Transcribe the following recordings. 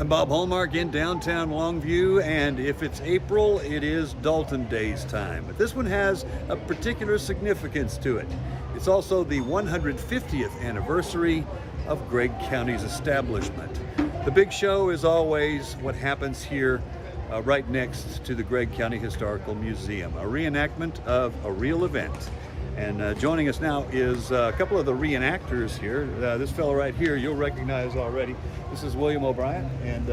I'm Bob Hallmark in downtown Longview, and if it's April, it is Dalton Days time. But this one has a particular significance to it. It's also the 150th anniversary of Gregg County's establishment. The big show is always what happens here right next to the Gregg County Historical Museum, a reenactment of a real event. And joining us now is a couple of the reenactors here. This fellow right here you'll recognize already. This is William O'Bryant. And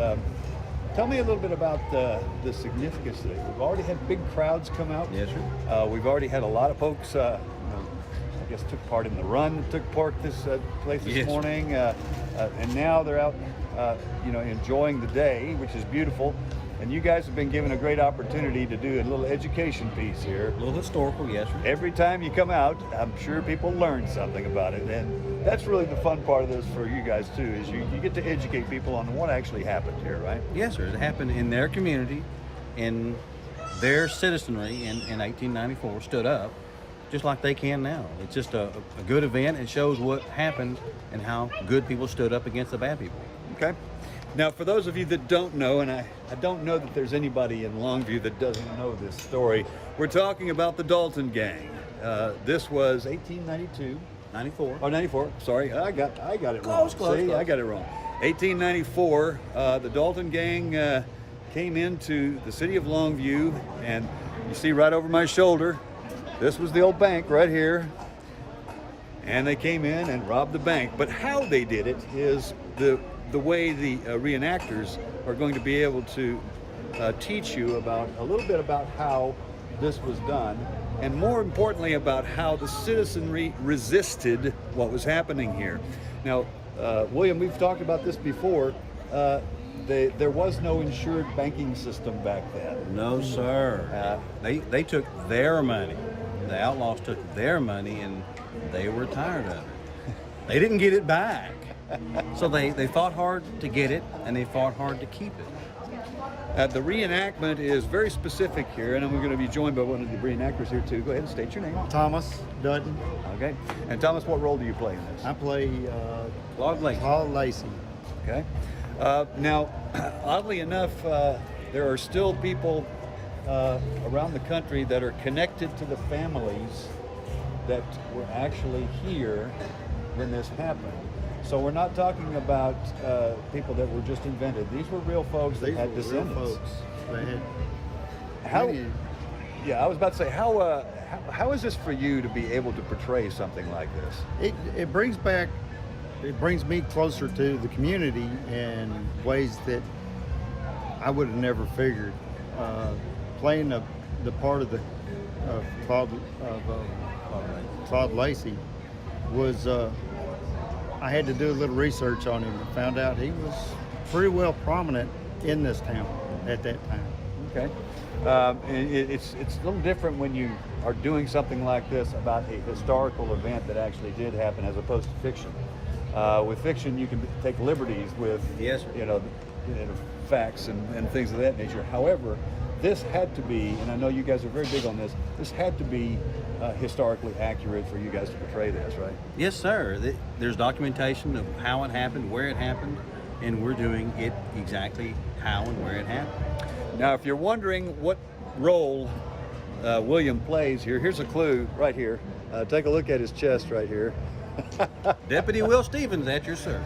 tell me a little bit about the significance today. We've already had big crowds come out. Yes, sir. We've already had a lot of folks, I guess, took part in the run that took part this place this morning. And now they're out, enjoying the day, which is beautiful. And you guys have been given a great opportunity to do a little education piece here. A little historical, yes, sir. Every time you come out, I'm sure people learn something about it. And that's really the fun part of this for you guys too, is you get to educate people on what actually happened here, right? Yes, sir. It happened in their community, and their citizenry in 1894 stood up just like they can now. It's just a good event. It shows what happened and how good people stood up against the bad people. Okay. Now, for those of you that don't know, and I don't know that there's anybody in Longview that doesn't know this story, we're talking about the Dalton Gang. This was 1892. 94. Oh, 94. Sorry, I got it wrong. Close. I got it wrong. 1894, the Dalton Gang came into the city of Longview, and you see right over my shoulder, this was the old bank right here. And they came in and robbed the bank. But how they did it is the way the reenactors are going to be able to teach you about a little bit about how this was done, and more importantly about how the citizenry resisted what was happening here. Now, William, we've talked about this before. There was no insured banking system back then. No, sir. They took their money. The outlaws took their money, and they were tired of it. They didn't get it back. So they fought hard to get it, and they fought hard to keep it. The reenactment is very specific here, and we're going to be joined by one of the reenactors here too. Go ahead and state your name. Thomas Dutton. Okay. And Thomas, what role do you play in this? I play Claude Lacey. Claude Lacey. Okay. Now, oddly enough, there are still people around the country that are connected to the families that were actually here when this happened. So we're not talking about people that were just invented. These were real folks that had descendants. Real folks. They had How? Yeah, I was about to say, how is this for you to be able to portray something like this? It brings me closer to the community in ways that I would have never figured. Playing the part of Claude Lacey was. I had to do a little research on him and found out he was pretty well prominent in this town at that time. Okay. It's a little different when you are doing something like this about a historical event that actually did happen, as opposed to fiction. With fiction, you can take liberties with facts and things of that nature. However, this had to be, and I know you guys are very big on this had to be historically accurate for you guys to portray this, right? Yes, sir. There's documentation of how it happened, where it happened, and we're doing it exactly how and where it happened. Now, if you're wondering what role William plays here, here's a clue right here. Take a look at his chest right here. Deputy Will Stevens, that's your sir.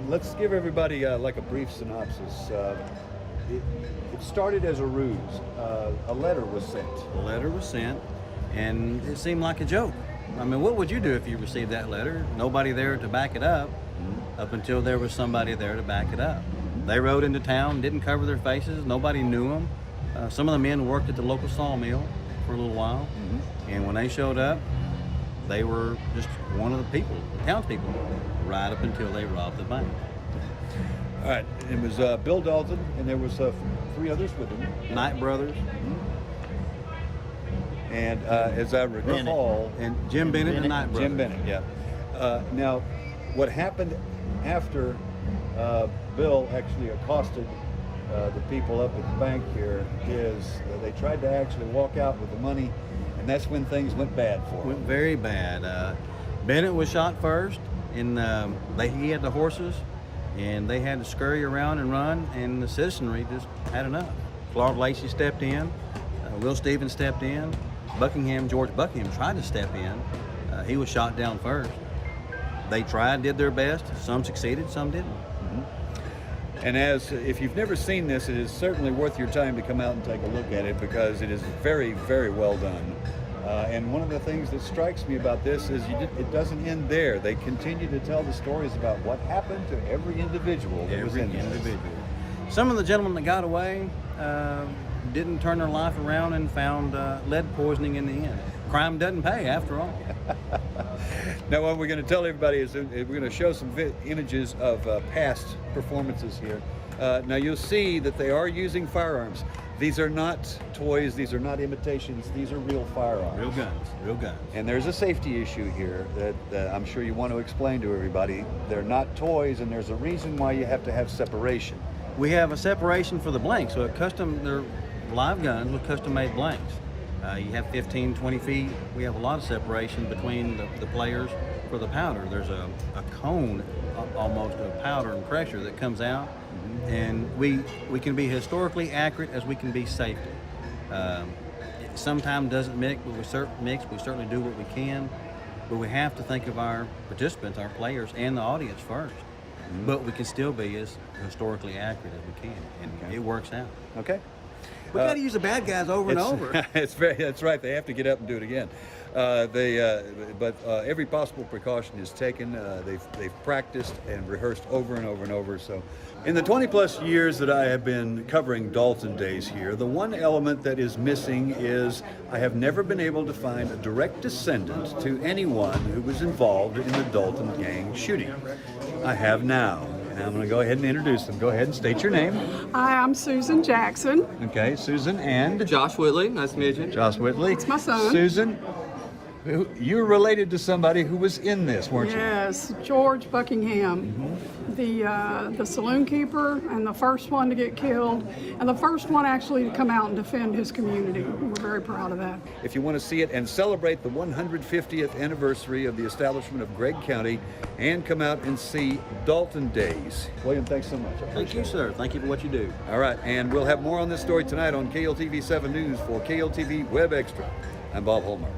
Let's give everybody like a brief synopsis. It started as a ruse. A letter was sent. The letter was sent, and it seemed like a joke. I mean, what would you do if you received that letter? Nobody there to back it up, up until there was somebody there to back it up. They rode into town, didn't cover their faces. Nobody knew them. Some of the men worked at the local sawmill for a little while, and when they showed up, they were just one of the people, the townspeople, right up until they robbed the bank. All right, it was Bill Dalton, and there was 3 others with him. Knight Brothers. And as I recall, and Jim Bennett and Knight Brothers. Jim Bennett, yeah. Now, what happened after Bill actually accosted the people up at the bank here is they tried to actually walk out with the money, and that's when things went bad for him. Went very bad. Bennett was shot first, and he had the horses. and they had to scurry around and run, and the citizenry just had enough. Claude Lacey stepped in, Will Stevens stepped in, George Buckingham tried to step in. He was shot down first. They tried, did their best. Some succeeded, some didn't. And if you've never seen this, it is certainly worth your time to come out and take a look at it, because it is very, very well done. And one of the things that strikes me about this is it doesn't end there. They continue to tell the stories about what happened to every individual that was in this. Some of the gentlemen that got away didn't turn their life around and found lead poisoning in the end. Crime doesn't pay, after all. Now, what we're going to tell everybody is we're going to show some images of past performances here. Now, you'll see that they are using firearms. These are not toys. These are not imitations. These are real firearms. Real guns. Real guns. And there's a safety issue here that I'm sure you want to explain to everybody. They're not toys, and there's a reason why you have to have separation. We have a separation for the blanks. So they're live guns with custom-made blanks. You have 15, 20 feet. We have a lot of separation between the players for the powder. There's a cone almost of powder and pressure that comes out, and we can be historically accurate as we can be safety. It sometimes doesn't mix, but we certainly do what we can, but we have to think of our participants, our players, and the audience first. But we can still be as historically accurate as we can, and it works out. Okay. We got to use the bad guys over and over. That's right. They have to get up and do it again. But every possible precaution is taken. They've practiced and rehearsed over and over and over. So, in the 20-plus years that I have been covering Dalton Days here, the one element that is missing is I have never been able to find a direct descendant to anyone who was involved in the Dalton gang shooting. I have now. And I'm going to go ahead and introduce them. Go ahead and state your name. Hi, I'm Susan Jackson. Okay, Susan and Josh Whitley, nice to meet you. Josh Whitley. It's my son. Susan, you're related to somebody who was in this, weren't you? Yes, George Buckingham, the saloon keeper, and the first one to get killed, and the first one actually to come out and defend his community. We're very proud of that. If you want to see it and celebrate the 150th anniversary of the establishment of Gregg County, and come out and see Dalton Days. William, thanks so much. Thank you, sir. Thank you for what you do. All right, and we'll have more on this story tonight on KLTV 7 News for KLTV WebXtra. I'm Bob Holmer.